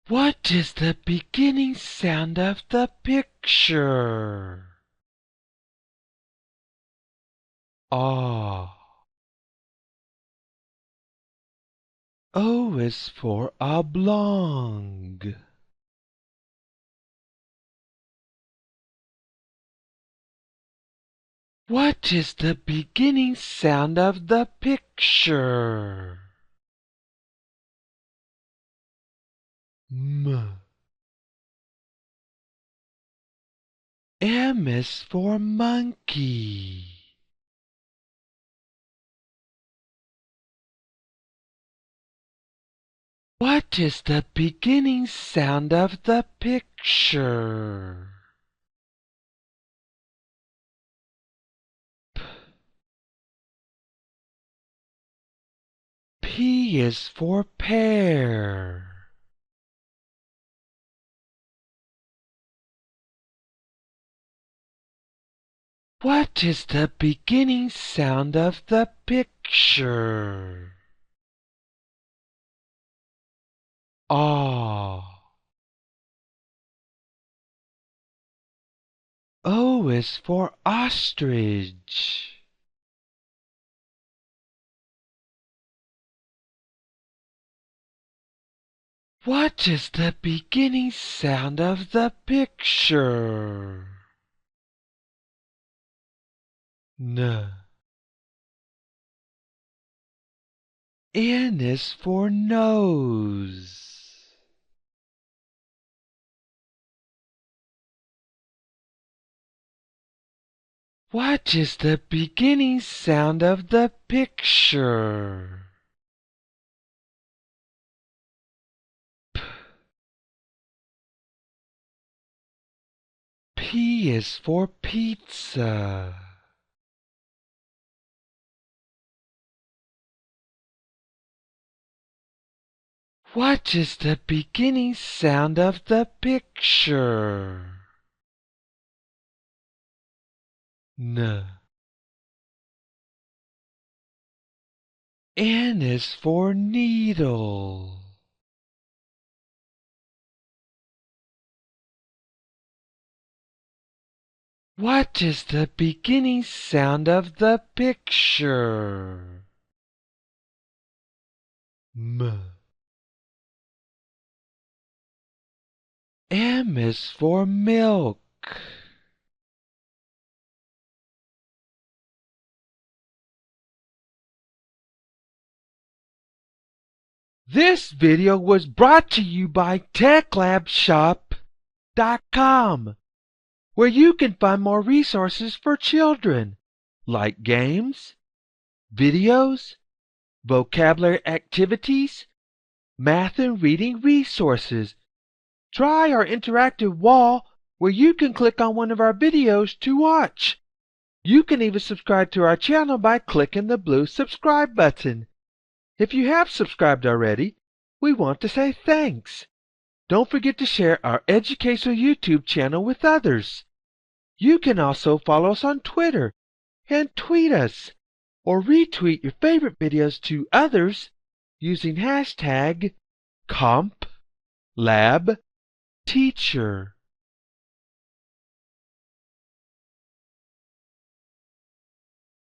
What is the beginning sound of the picture? Ah. O is for oblong. What is the beginning sound of the picture? M. M is for monkey. What is the beginning sound of the picture? P is for pear. What is the beginning sound of the picture? Ah. O is for ostrich. What is the beginning sound of the picture? N. N is for nose. What is the beginning sound of the picture? P is for pizza. What is the beginning sound of the picture? N. N is for needle. What is the beginning sound of the picture? M. M is for milk. This video was brought to you by TechLabShop.com, where you can find more resources for children, like games, videos, vocabulary activities, math and reading resources. Try our interactive wall where you can click on one of our videos to watch. You can even subscribe to our channel by clicking the blue subscribe button. If you have subscribed already, we want to say thanks. Don't forget to share our educational YouTube channel with others. You can also follow us on Twitter and tweet us, or retweet your favorite videos to others using hashtag #CompLabTeacher.